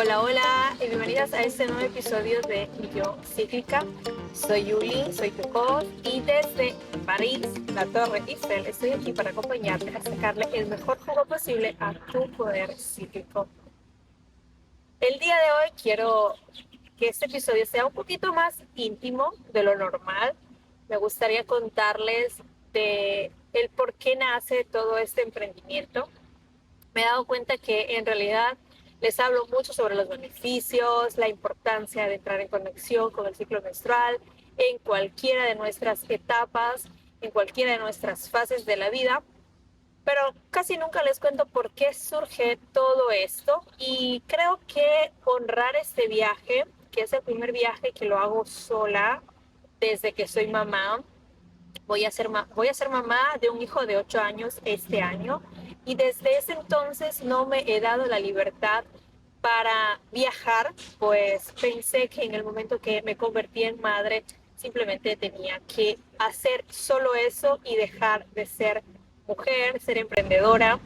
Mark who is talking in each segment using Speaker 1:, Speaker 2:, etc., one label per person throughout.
Speaker 1: Hola, hola y bienvenidas a este nuevo episodio de Mi Yo Cíclica. Soy Yuli, soy tu host y desde París, la Torre Eiffel, estoy aquí para acompañarte a sacarle el mejor jugo posible a tu poder cíclico. El día de hoy quiero que este episodio sea un poquito más íntimo de lo normal. Me gustaría contarles de el por qué nace todo este emprendimiento. Me he dado cuenta que en realidad les hablo mucho sobre los beneficios, la importancia de entrar en conexión con el ciclo menstrual en cualquiera de nuestras etapas, en cualquiera de nuestras fases de la vida, pero casi nunca les cuento por qué surge todo esto y creo que honrar este viaje, que es el primer viaje que lo hago sola desde que soy mamá. Voy a ser mamá de un hijo de 8 años este año y desde ese entonces no me he dado la libertad para viajar, pues pensé que en el momento que me convertí en madre simplemente tenía que hacer solo eso y dejar de ser mujer, ser emprendedora.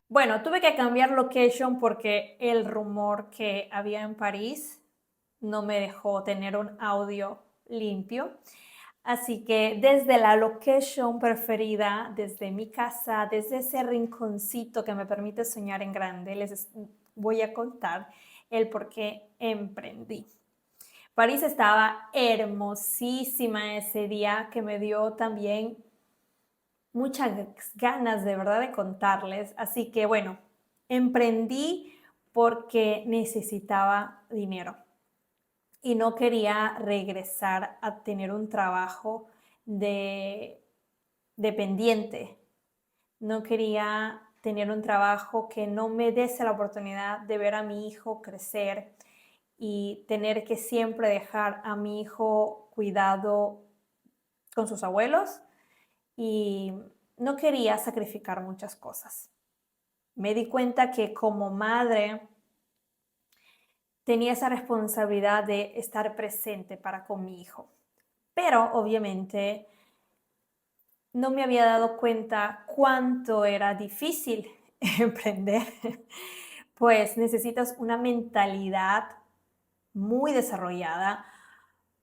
Speaker 2: Bueno, tuve que cambiar location porque el rumor que había en París no me dejó tener un audio limpio. Así que desde la location preferida, desde mi casa, desde ese rinconcito que me permite soñar en grande, voy a contar el por qué emprendí. París estaba hermosísima ese día que me dio también muchas ganas de verdad de contarles. Así que bueno, emprendí porque necesitaba dinero y no quería regresar a tener un trabajo de dependiente. No quería tener un trabajo que no me diese la oportunidad de ver a mi hijo crecer y tener que siempre dejar a mi hijo cuidado con sus abuelos y no quería sacrificar muchas cosas. Me di cuenta que como madre tenía esa responsabilidad de estar presente para con mi hijo, pero obviamente no me había dado cuenta cuánto era difícil emprender, pues necesitas una mentalidad muy desarrollada,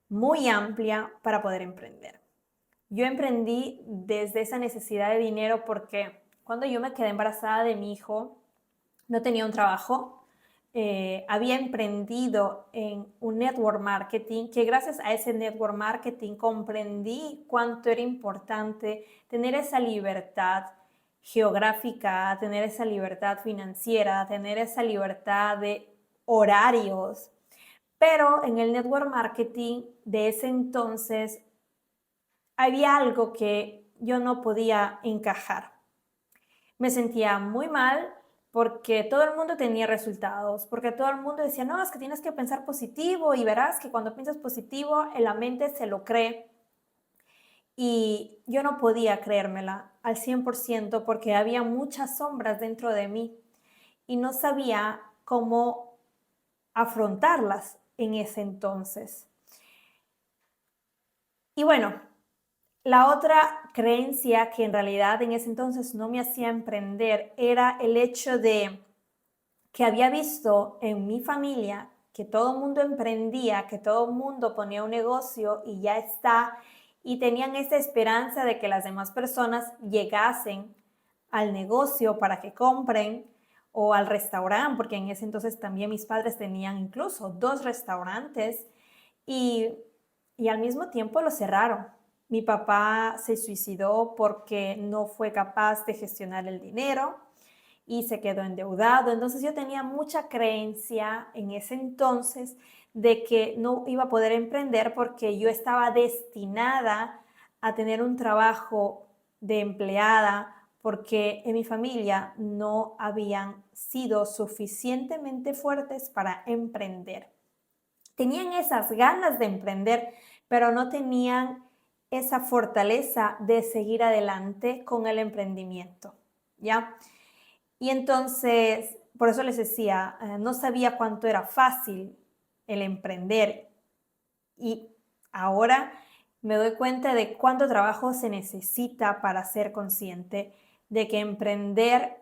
Speaker 2: muy amplia para poder emprender. Yo emprendí desde esa necesidad de dinero porque cuando yo me quedé embarazada de mi hijo, no tenía un trabajo, había emprendido en un network marketing, que gracias a ese network marketing comprendí cuánto era importante tener esa libertad geográfica, tener esa libertad financiera, tener esa libertad de horarios. Pero en el network marketing de ese entonces había algo que yo no podía encajar. Me sentía muy mal porque todo el mundo tenía resultados, porque todo el mundo decía, no, es que tienes que pensar positivo y verás que cuando piensas positivo, en la mente se lo cree. Y yo no podía creérmela al 100% porque había muchas sombras dentro de mí y no sabía cómo afrontarlas en ese entonces. Y bueno, la otra creencia que en realidad en ese entonces no me hacía emprender era el hecho de que había visto en mi familia que todo el mundo emprendía, que todo el mundo ponía un negocio y ya está, y tenían esa esperanza de que las demás personas llegasen al negocio para que compren o al restaurante, porque en ese entonces también mis padres tenían incluso 2 restaurantes y, y al mismo tiempo lo cerraron. Mi papá se suicidó porque no fue capaz de gestionar el dinero y se quedó endeudado. Entonces yo tenía mucha creencia en ese entonces de que no iba a poder emprender porque yo estaba destinada a tener un trabajo de empleada porque en mi familia no habían sido suficientemente fuertes para emprender. Tenían esas ganas de emprender, pero no tenían esa fortaleza de seguir adelante con el emprendimiento, ¿ya? Y entonces, por eso les decía, no sabía cuánto era fácil el emprender y ahora me doy cuenta de cuánto trabajo se necesita para ser consciente de que emprender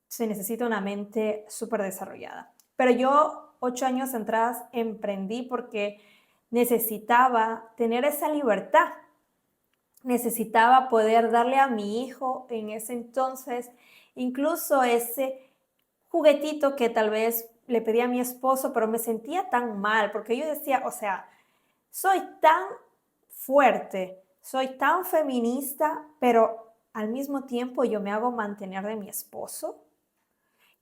Speaker 2: se necesita una mente súper desarrollada. Pero yo 8 años atrás emprendí porque necesitaba tener esa libertad. Necesitaba poder darle a mi hijo en ese entonces incluso ese juguetito que tal vez le pedí a mi esposo, pero me sentía tan mal porque yo decía, o sea, soy tan fuerte, soy tan feminista, pero al mismo tiempo yo me hago mantener de mi esposo.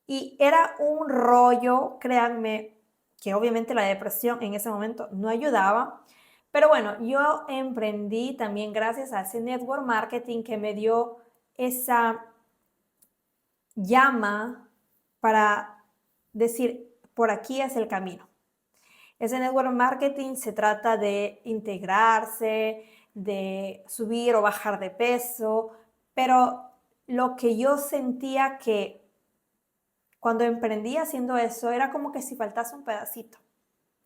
Speaker 2: Y era un rollo, créanme, que obviamente la depresión en ese momento no ayudaba. Pero bueno, yo emprendí también gracias a ese network marketing que me dio esa llama para decir, por aquí es el camino. Ese network marketing se trata de integrarse, de subir o bajar de peso, pero lo que yo sentía que cuando emprendí haciendo eso era como que si faltase un pedacito,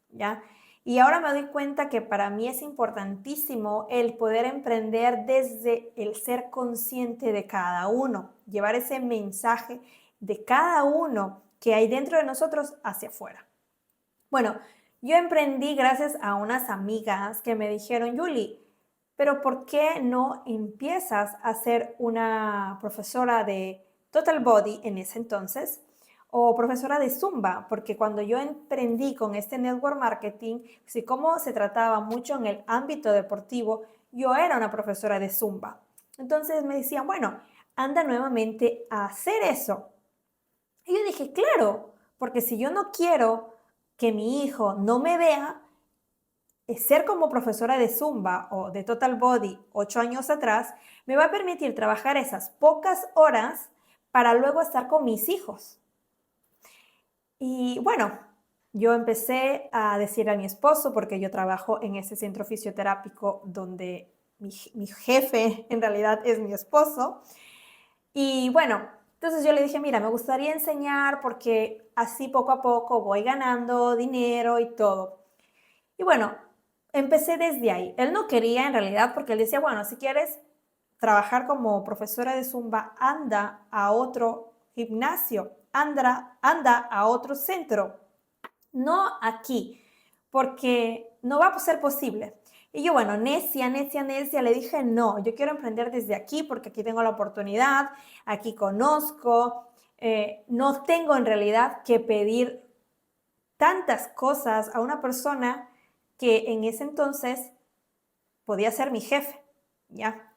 Speaker 2: ¿ya? Y ahora me doy cuenta que para mí es importantísimo el poder emprender desde el ser consciente de cada uno, llevar ese mensaje de cada uno que hay dentro de nosotros hacia afuera. Bueno, yo emprendí gracias a unas amigas que me dijeron, Yuli, pero ¿por qué no empiezas a ser una profesora de Total Body en ese entonces? O profesora de Zumba, porque cuando yo emprendí con este network marketing, si como se trataba mucho en el ámbito deportivo, yo era una profesora de Zumba. Entonces me decían, bueno, anda nuevamente a hacer eso. Y yo dije, claro, porque si yo no quiero que mi hijo no me vea, ser como profesora de Zumba o de Total Body 8 años atrás, me va a permitir trabajar esas pocas horas para luego estar con mis hijos. Y bueno, yo empecé a decir a mi esposo, porque yo trabajo en ese centro fisioterápico donde mi jefe en realidad es mi esposo. Y bueno, entonces yo le dije, mira, me gustaría enseñar porque así poco a poco voy ganando dinero y todo. Y bueno, empecé desde ahí. Él no quería en realidad porque él decía, bueno, si quieres trabajar como profesora de Zumba, anda a otro gimnasio, anda a otro centro, no aquí, porque no va a ser posible. Y yo, bueno, necia, le dije, no, yo quiero emprender desde aquí porque aquí tengo la oportunidad, aquí conozco, no tengo en realidad que pedir tantas cosas a una persona que en ese entonces podía ser mi jefe, ¿ya?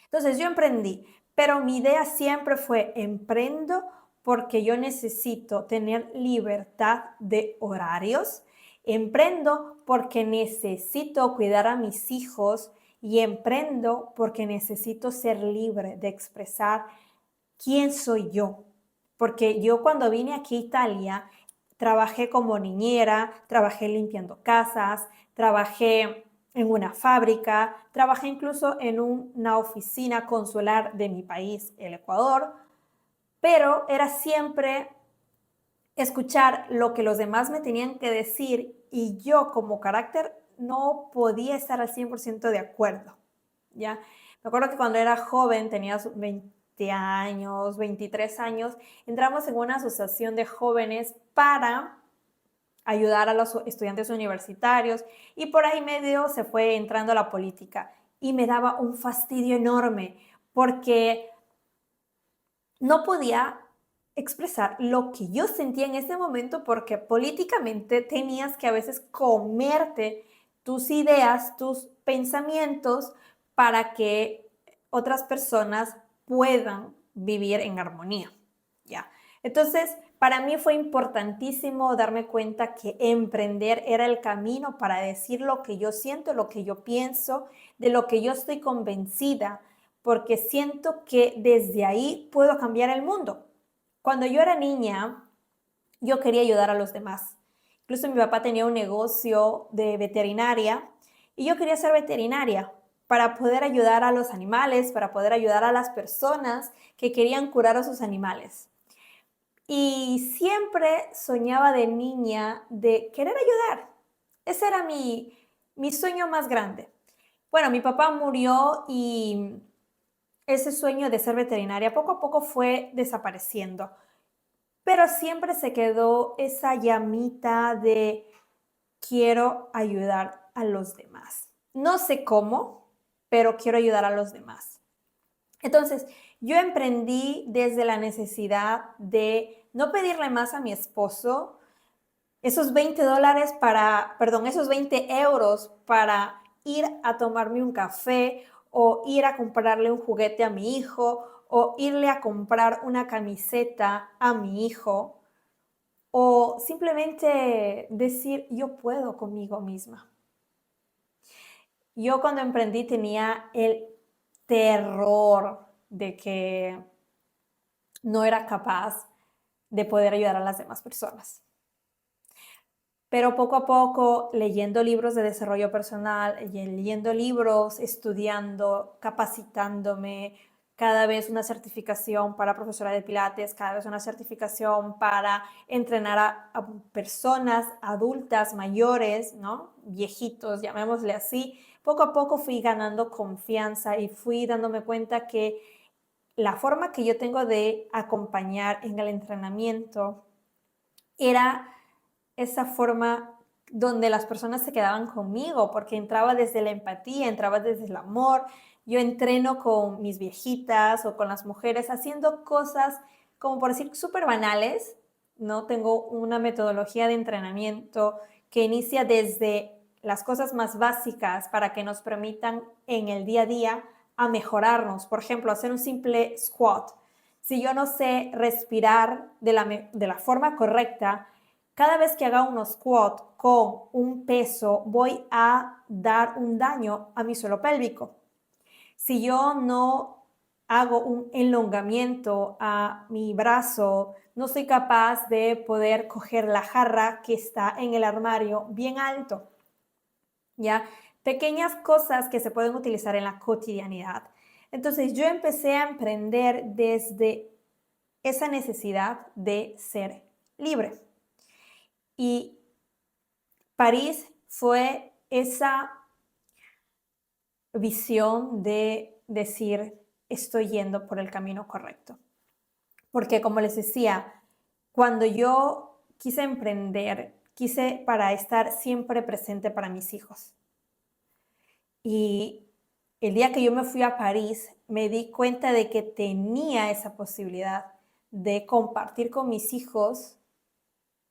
Speaker 2: Entonces yo emprendí, pero mi idea siempre fue emprendo porque yo necesito tener libertad de horarios, emprendo porque necesito cuidar a mis hijos y emprendo porque necesito ser libre de expresar quién soy yo. Porque yo cuando vine aquí a Italia, trabajé como niñera, trabajé limpiando casas, trabajé en una fábrica, trabajé incluso en una oficina consular de mi país, el Ecuador, pero era siempre escuchar lo que los demás me tenían que decir y yo como carácter no podía estar al 100% de acuerdo, ¿ya? Me acuerdo que cuando era joven, tenía 20 años, 23 años, entramos en una asociación de jóvenes para ayudar a los estudiantes universitarios y por ahí medio se fue entrando a la política y me daba un fastidio enorme porque no podía expresar lo que yo sentía en ese momento porque políticamente tenías que a veces comerte tus ideas, tus pensamientos para que otras personas puedan vivir en armonía, ¿ya? Entonces, para mí fue importantísimo darme cuenta que emprender era el camino para decir lo que yo siento, lo que yo pienso, de lo que yo estoy convencida, porque siento que desde ahí puedo cambiar el mundo. Cuando yo era niña, yo quería ayudar a los demás. Incluso mi papá tenía un negocio de veterinaria y yo quería ser veterinaria para poder ayudar a los animales, para poder ayudar a las personas que querían curar a sus animales. Y siempre soñaba de niña de querer ayudar. Ese era mi sueño más grande. Bueno, mi papá murió y ese sueño de ser veterinaria poco a poco fue desapareciendo. pero siempre se quedó esa llamita de quiero ayudar a los demás. No sé cómo, pero quiero ayudar a los demás. Entonces, yo emprendí desde la necesidad de no pedirle más a mi esposo esos $20 esos 20 euros para ir a tomarme un café o ir a comprarle un juguete a mi hijo o irle a comprar una camiseta a mi hijo o simplemente decir yo puedo conmigo misma. Yo cuando emprendí tenía el terror de que no era capaz de poder ayudar a las demás personas. Pero poco a poco, leyendo libros de desarrollo personal, leyendo libros, estudiando, capacitándome, cada vez una certificación para profesora de pilates, cada vez una certificación para entrenar a personas adultas, mayores, ¿no? Viejitos, llamémosle así. Poco a poco fui ganando confianza y fui dándome cuenta que la forma que yo tengo de acompañar en el entrenamiento era esa forma donde las personas se quedaban conmigo, porque entraba desde la empatía, entraba desde el amor. Yo entreno con mis viejitas o con las mujeres haciendo cosas, como por decir, súper banales, ¿no? Tengo una metodología de entrenamiento que inicia desde las cosas más básicas para que nos permitan en el día a día a mejorarnos. Por ejemplo, hacer un simple squat. Si yo no sé respirar de la forma correcta, cada vez que haga un squat con un peso, voy a dar un daño a mi suelo pélvico. Si yo no hago un elongamiento a mi brazo, no soy capaz de poder coger la jarra que está en el armario bien alto. ¿Ya? Pequeñas cosas que se pueden utilizar en la cotidianidad. Entonces yo empecé a emprender desde esa necesidad de ser libre. Y París fue esa visión de decir, estoy yendo por el camino correcto. Porque como les decía, cuando yo quise emprender, quise para estar siempre presente para mis hijos. Y el día que yo me fui a París, me di cuenta de que tenía esa posibilidad de compartir con mis hijos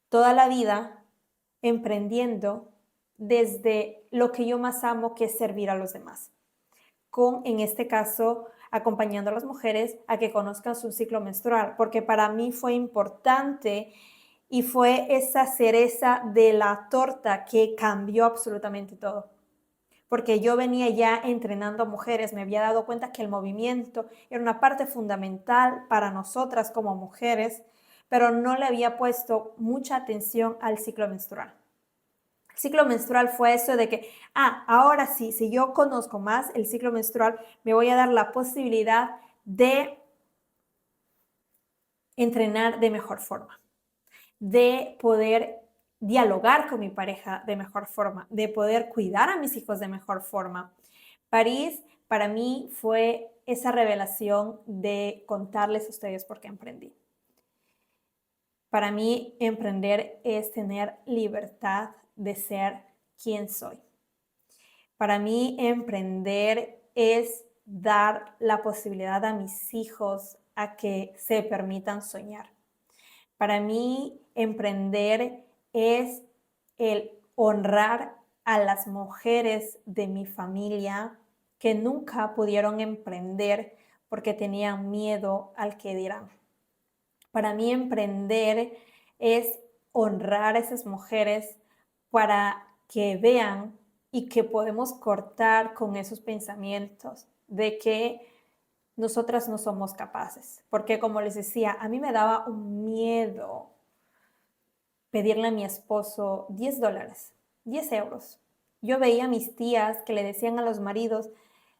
Speaker 2: toda la vida emprendiendo desde lo que yo más amo, que es servir a los demás. Con, en este caso, acompañando a las mujeres a que conozcan su ciclo menstrual, porque para mí fue importante y fue esa cereza de la torta que cambió absolutamente todo. Porque yo venía ya entrenando a mujeres, me había dado cuenta que el movimiento era una parte fundamental para nosotras como mujeres, pero no le había puesto mucha atención al ciclo menstrual. El ciclo menstrual fue eso de que, ahora sí, si yo conozco más el ciclo menstrual, me voy a dar la posibilidad de entrenar de mejor forma, de poder dialogar con mi pareja de mejor forma, de poder cuidar a mis hijos de mejor forma. París para mí fue esa revelación de contarles a ustedes por qué emprendí. Para mí, emprender es tener libertad de ser quien soy. Para mí, emprender es dar la posibilidad a mis hijos a que se permitan soñar. Para mí, emprender es el honrar a las mujeres de mi familia que nunca pudieron emprender porque tenían miedo al que dirán. Para mí, emprender es honrar a esas mujeres para que vean y que podemos cortar con esos pensamientos de que nosotras no somos capaces. Porque como les decía, a mí me daba un miedo pedirle a mi esposo $10, 10 euros. Yo veía a mis tías que le decían a los maridos,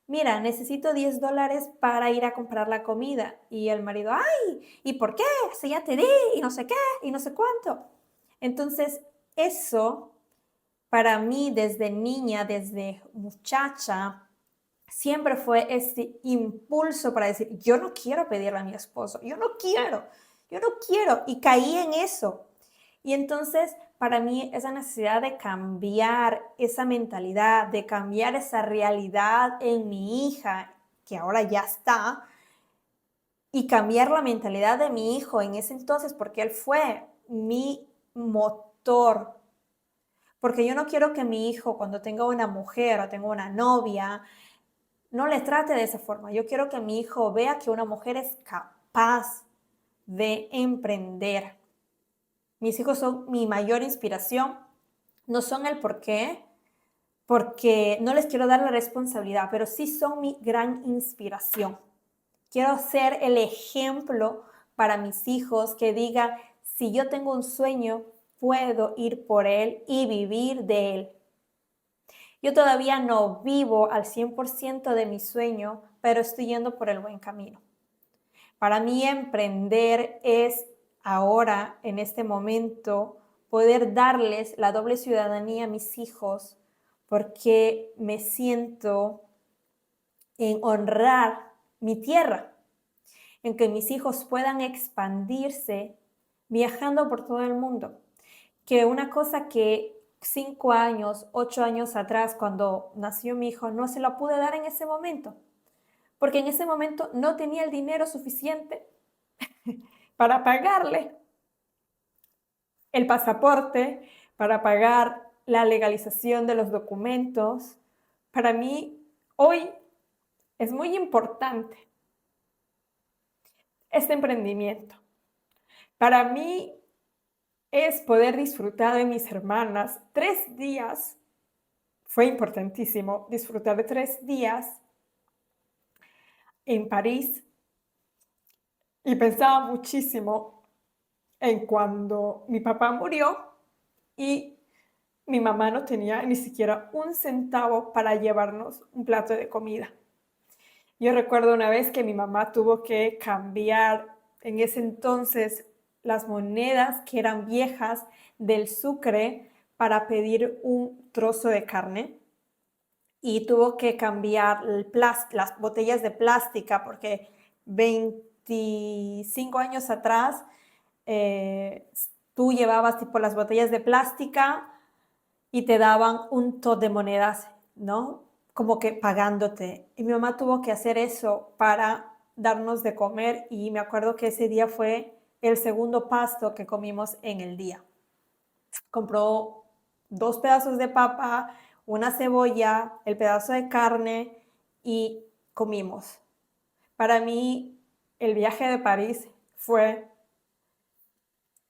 Speaker 2: mira, necesito $10 para ir a comprar la comida. Y el marido, ay, ¿y por qué? Si ya te di, y no sé qué, y no sé cuánto. Entonces, eso para mí desde niña, desde muchacha, siempre fue este impulso para decir, yo no quiero pedirle a mi esposo, yo no quiero. Yo no quiero y caí en eso. Y entonces, para mí, esa necesidad de cambiar esa mentalidad, de cambiar esa realidad en mi hija, que ahora ya está, y cambiar la mentalidad de mi hijo en ese entonces, porque él fue mi motor. Porque yo no quiero que mi hijo, cuando tenga una mujer o tenga una novia, no le trate de esa forma. Yo quiero que mi hijo vea que una mujer es capaz de emprender. Mis hijos son mi mayor inspiración. No son el por qué, porque no les quiero dar la responsabilidad, pero sí son mi gran inspiración. Quiero ser el ejemplo para mis hijos que diga, si yo tengo un sueño, puedo ir por él y vivir de él. Yo todavía no vivo al 100% de mi sueño, pero estoy yendo por el buen camino. Para mí emprender es ahora, en este momento, poder darles la doble ciudadanía a mis hijos, porque me siento en honrar mi tierra, en que mis hijos puedan expandirse viajando por todo el mundo. Que una cosa que 5 años, 8 años atrás, cuando nació mi hijo, no se la pude dar en ese momento, porque en ese momento no tenía el dinero suficiente para pagarle el pasaporte, para pagar la legalización de los documentos. Para mí, hoy es muy importante este emprendimiento. Para mí es poder disfrutar de mis hermanas 3 días. Fue importantísimo disfrutar de 3 días en París y pensaba muchísimo en cuando mi papá murió y mi mamá no tenía ni siquiera un centavo para llevarnos un plato de comida. Yo recuerdo una vez que mi mamá tuvo que cambiar en ese entonces las monedas que eran viejas del Sucre para pedir un trozo de carne y tuvo que cambiar las botellas de plástica porque 25 años atrás tú llevabas tipo las botellas de plástica y te daban un tot de monedas, ¿no? Como que pagándote. Y mi mamá tuvo que hacer eso para darnos de comer y me acuerdo que ese día fue el segundo pasto que comimos en el día. Compró 2 pedazos de papa, una cebolla, el pedazo de carne y comimos. Para mí, el viaje de París fue,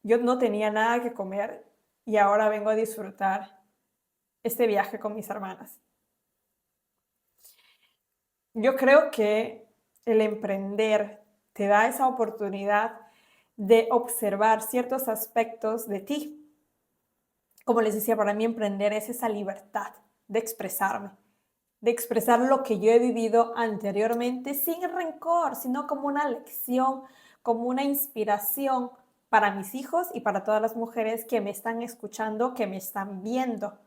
Speaker 2: yo no tenía nada que comer y ahora vengo a disfrutar este viaje con mis hermanas. Yo creo que el emprender te da esa oportunidad de observar ciertos aspectos de ti. Como les decía, para mí emprender es esa libertad de expresarme, de expresar lo que yo he vivido anteriormente sin rencor, sino como una lección, como una inspiración para mis hijos y para todas las mujeres que me están escuchando, que me están viendo.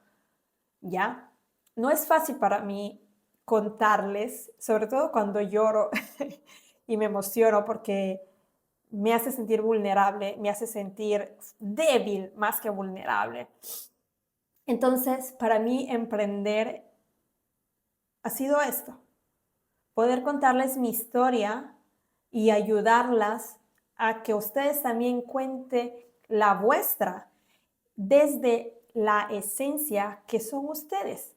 Speaker 2: ¿Ya? No es fácil para mí contarles, sobre todo cuando lloro y me emociono porque me hace sentir vulnerable, me hace sentir débil más que vulnerable. Entonces, para mí emprender ha sido esto, poder contarles mi historia y ayudarlas a que ustedes también cuenten la vuestra desde la esencia que son ustedes.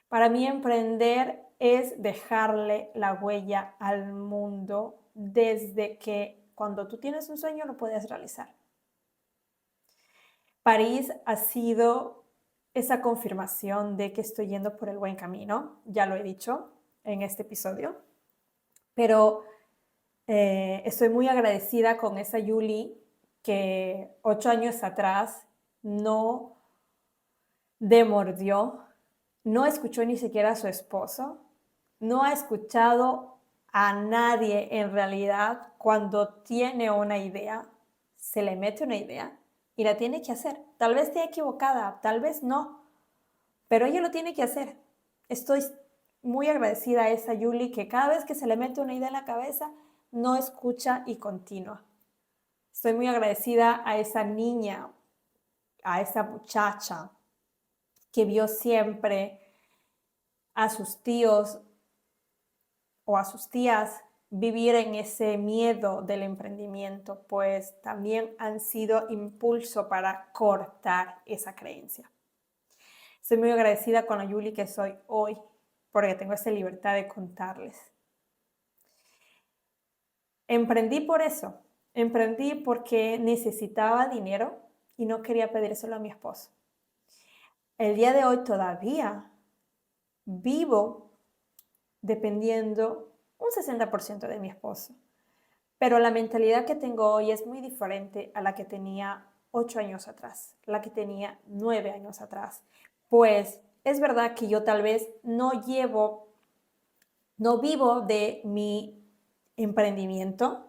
Speaker 2: Para mí emprender es dejarle la huella al mundo desde que cuando tú tienes un sueño lo puedes realizar. París ha sido esa confirmación de que estoy yendo por el buen camino, ya lo he dicho en este episodio, pero estoy muy agradecida con esa Yuli que 8 años atrás no demordió, no escuchó ni siquiera a su esposo, no ha escuchado a nadie en realidad cuando tiene una idea, se le mete una idea y la tiene que hacer. Tal vez esté equivocada, tal vez no, pero ella lo tiene que hacer. Estoy muy agradecida a esa Yuli que cada vez que se le mete una idea en la cabeza, no escucha y continúa. Estoy muy agradecida a esa niña, a esa muchacha que vio siempre a sus tíos o a sus tías vivir en ese miedo del emprendimiento, pues también han sido impulso para cortar esa creencia. Estoy muy agradecida con la Yuli que soy hoy, porque tengo esa libertad de contarles. Emprendí por eso. Emprendí porque necesitaba dinero y no quería pedírselo a mi esposo. El día de hoy todavía vivo dependiendo un 60% de mi esposo. Pero la mentalidad que tengo hoy es muy diferente a la que tenía 8 años atrás, la que tenía 9 años atrás. Pues es verdad que yo tal vez no vivo de mi emprendimiento,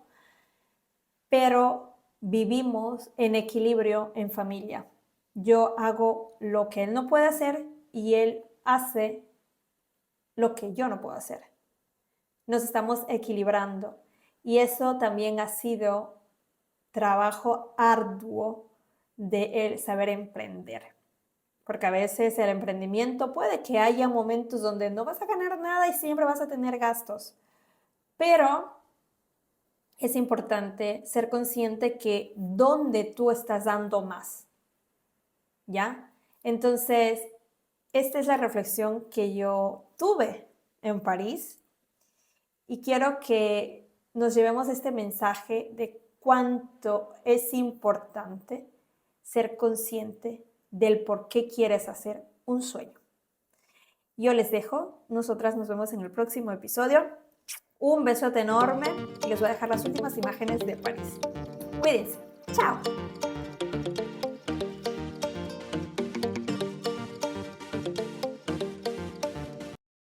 Speaker 2: pero vivimos en equilibrio en familia. Yo hago lo que él no puede hacer y él hace lo que yo no puedo hacer. Nos estamos equilibrando y eso también ha sido trabajo arduo de el saber emprender. Porque a veces el emprendimiento puede que haya momentos donde no vas a ganar nada y siempre vas a tener gastos, pero es importante ser consciente que dónde tú estás dando más, ¿ya? Entonces, esta es la reflexión que yo tuve en París y quiero que nos llevemos este mensaje de cuánto es importante ser consciente del por qué quieres hacer un sueño. Yo les dejo, nosotras nos vemos en el próximo episodio. Un besote enorme y les voy a dejar las últimas imágenes de París. Cuídense. Chao.